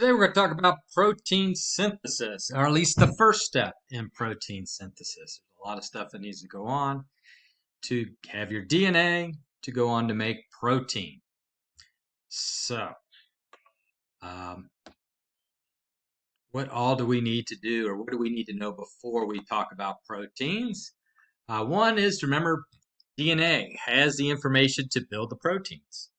Today we're going to talk about protein synthesis, or at least the first step in protein synthesis. There's a lot of stuff that needs to go on to have your DNA to go on to make protein. So, um, what all do we need to do, or what do we need to know before we talk about proteins? One is to remember DNA has the information to build the proteins.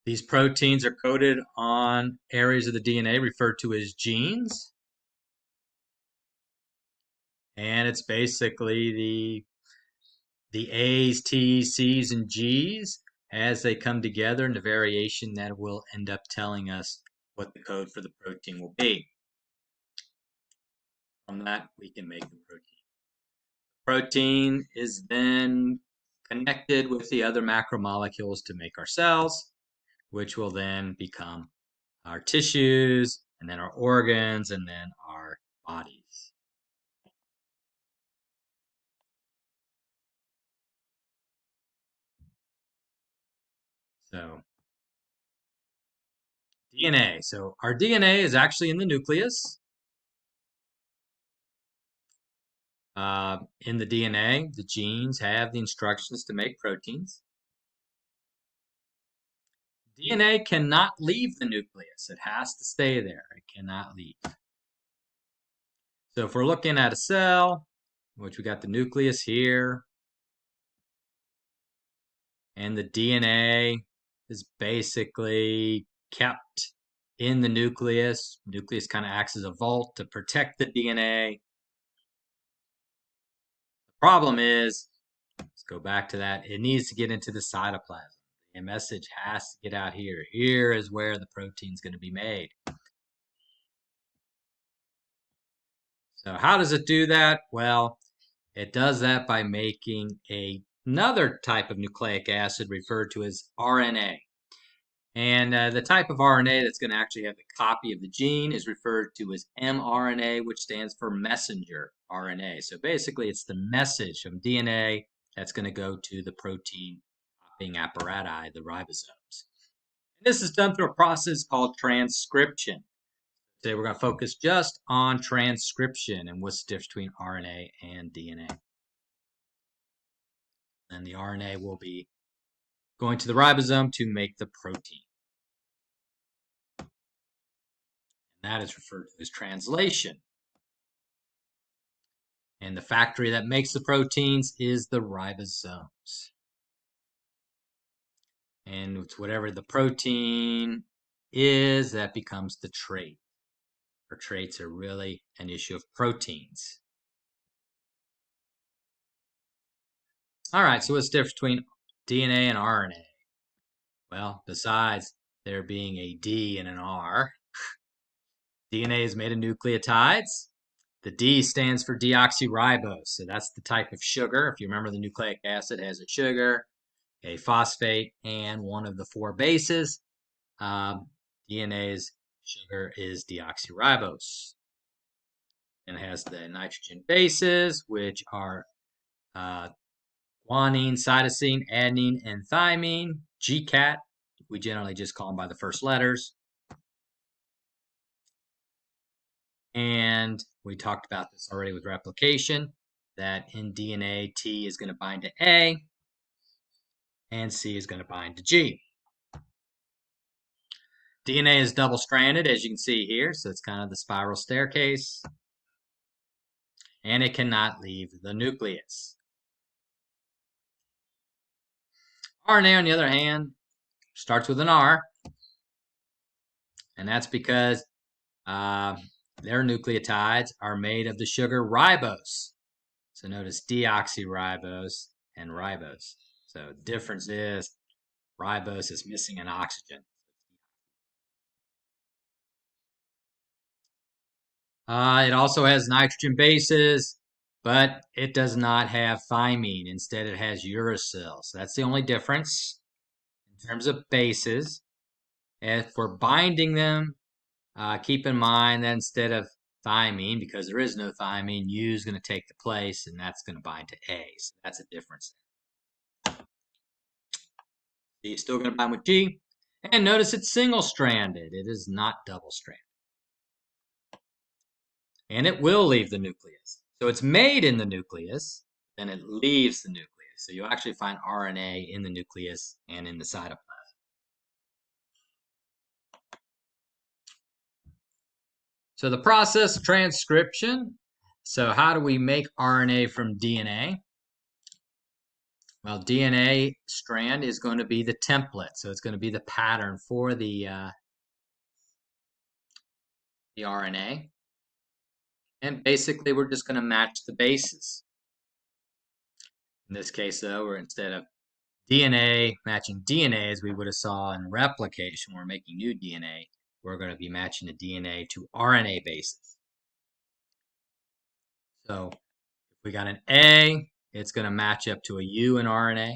These proteins are coded on areas of the DNA referred to as genes. And it's basically the A's, T's, C's, and G's as they come together in the variation that will end up telling us what the code for the protein will be. From that, we can make the protein. Protein is then connected with the other macromolecules to make our cells, which will then become our tissues, and then our organs, and then our bodies. So DNA. So our DNA is actually in the nucleus. In the DNA, the genes have the instructions to make proteins. DNA cannot leave the nucleus. It has to stay there. It cannot leave. So if we're looking at a cell, which we got the nucleus here, and the DNA is basically kept in the nucleus. Nucleus kind of acts as a vault to protect the DNA. The problem is, let's go back to that, it needs to get into the cytoplasm. The message has to get out here. Here is where the protein is going to be made. So how does it do that? Well, it does that by making another type of nucleic acid referred to as RNA. And the type of RNA that's going to actually have the copy of the gene is referred to as mRNA, which stands for messenger RNA. So basically, it's the message from DNA that's going to go to the protein copying apparatus, the ribosomes. And this is done through a process called transcription. Today, we're going to focus just on transcription and what's the difference between RNA and DNA. And the RNA will be going to the ribosome to make the protein. And that is referred to as translation. And the factory that makes the proteins is the ribosomes. And it's whatever the protein is, that becomes the trait. Or traits are really an issue of proteins. All right, so what's the difference between DNA and RNA? Well, besides there being a D and an R, DNA is made of nucleotides. The D stands for deoxyribose, so that's the type of sugar. If you remember, the nucleic acid has a sugar, a phosphate, and one of the four bases. DNA's sugar is deoxyribose. And it has the nitrogen bases, which are guanine, cytosine, adenine, and thymine. GCAT, we generally just call them by the first letters. And we talked about this already with replication, that in DNA, T is going to bind to A, and C is going to bind to G. DNA is double-stranded, as you can see here, so it's kind of the spiral staircase. And it cannot leave the nucleus. RNA, on the other hand, starts with an R, and that's because their nucleotides are made of the sugar ribose. So notice deoxyribose and ribose. So the difference is ribose is missing an oxygen. It also has nitrogen bases, but it does not have thymine. Instead, it has uracil. So that's the only difference in terms of bases. And for binding them, keep in mind that instead of thymine, because there is no thymine, U is going to take the place, and that's going to bind to A. So that's a difference. G is still going to bind with G. And notice it's single-stranded. It is not double-stranded. And it will leave the nucleus. So it's made in the nucleus, then it leaves the nucleus. So you'll actually find RNA in the nucleus and in the cytoplasm. So the process of transcription. So how do we make RNA from DNA? Well, DNA strand is going to be the template. So it's going to be the pattern for the RNA. And basically, we're just going to match the bases. In this case, though, we're instead of DNA matching DNA as we would have saw in replication, we're making new DNA, we're going to be matching the DNA to RNA bases. So if we got an A, it's going to match up to a U in RNA.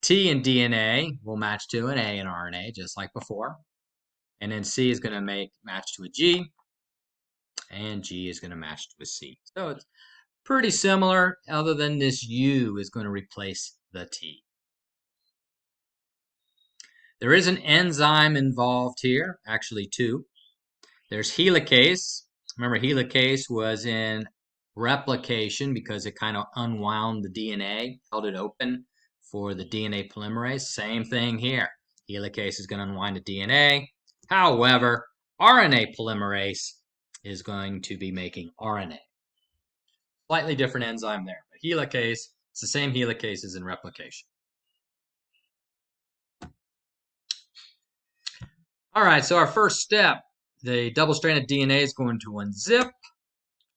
T in DNA will match to an A in RNA, just like before. And then C is going to match to a G, and G is going to match to a C. So it's pretty similar, other than this U is going to replace the T. There is an enzyme involved here, actually two. There's helicase. Remember, helicase was in replication because it kind of unwound the DNA, held it open for the DNA polymerase. Same thing here. Helicase is going to unwind the DNA. However, RNA polymerase is going to be making RNA. Slightly different enzyme there. But helicase, it's the same helicase as in replication. All right, so our first step, the double-stranded DNA is going to unzip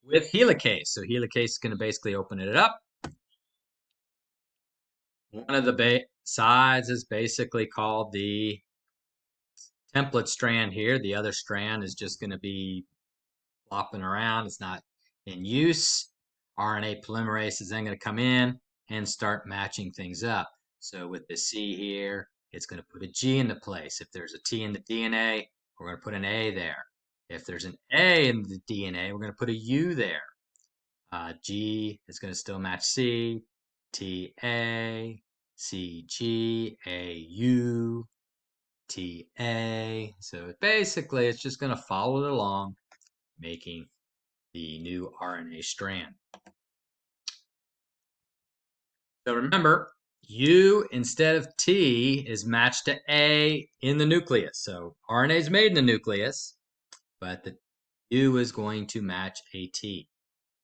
with helicase. So helicase is going to basically open it up. One of the sides is basically called the template strand here. The other strand is just going to be flopping around. It's not in use. RNA polymerase is then going to come in and start matching things up. So with the C here, it's going to put a G into place. If there's a T in the DNA, we're going to put an A there. If there's an A in the DNA, we're going to put a U there. G is going to still match C, T, A, C, G, A, U, T, A. So basically, it's just going to follow it along, making the new RNA strand. So remember, U instead of T is matched to A in the nucleus. So RNA is made in the nucleus, but the U is going to match a T.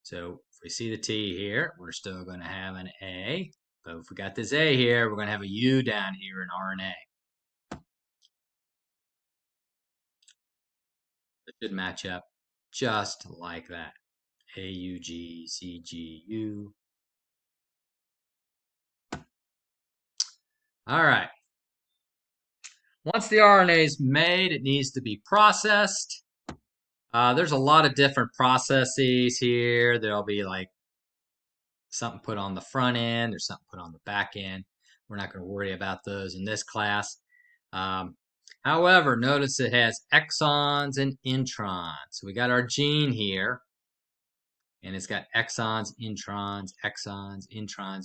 So if we see the T here, we're still going to have an A. But if we got this A here, we're going to have a U down here in RNA. It should match up just like that. AUG, CGU. All right. Once the RNA is made, it needs to be processed. There's a lot of different processes here. There'll be like something put on the front end, there's something put on the back end. We're not going to worry about those in this class. However, notice it has exons and introns. So we got our gene here, and it's got exons, introns,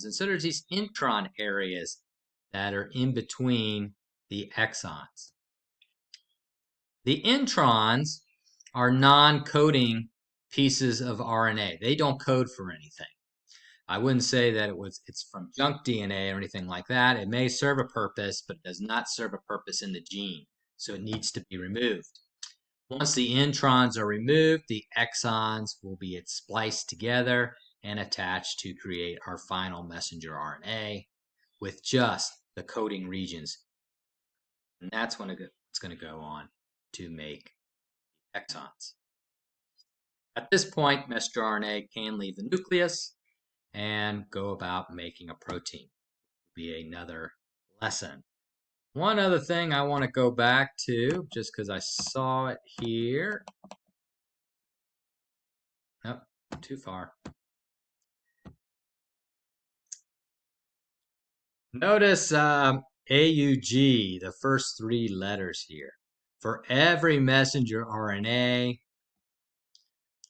and so there's these intron areas that are in between the exons. The introns are non-coding pieces of RNA. They don't code for anything. I wouldn't say that it's from junk DNA or anything like that. It may serve a purpose, but it does not serve a purpose in the gene, so it needs to be removed. Once the introns are removed, the exons will be spliced together and attached to create our final messenger RNA with just the coding regions. And that's when it's going to go on to make exons. At this point, messenger RNA can leave the nucleus and go about making a protein. Be another lesson. One other thing I want to go back to, just because I saw it here. Nope, too far. Notice AUG, the first three letters here. For every messenger RNA,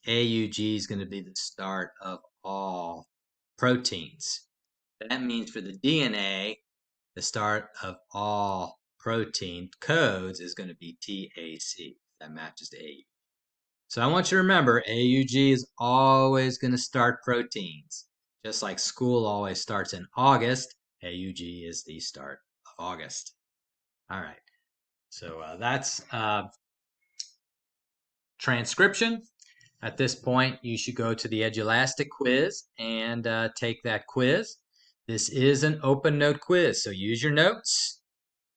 AUG is going to be the start of all proteins. That means for the DNA, the start of all protein codes is going to be TAC. That matches to AUG. So I want you to remember, AUG is always going to start proteins. Just like school always starts in August, AUG is the start of August. All right. So that's transcription. At this point, you should go to the Edulastic quiz and take that quiz. This is an open note quiz, so use your notes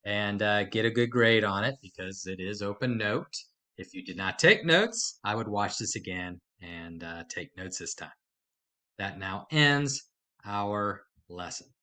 and get a good grade on it because it is open note. If you did not take notes, I would watch this again and take notes this time. That now ends our lesson.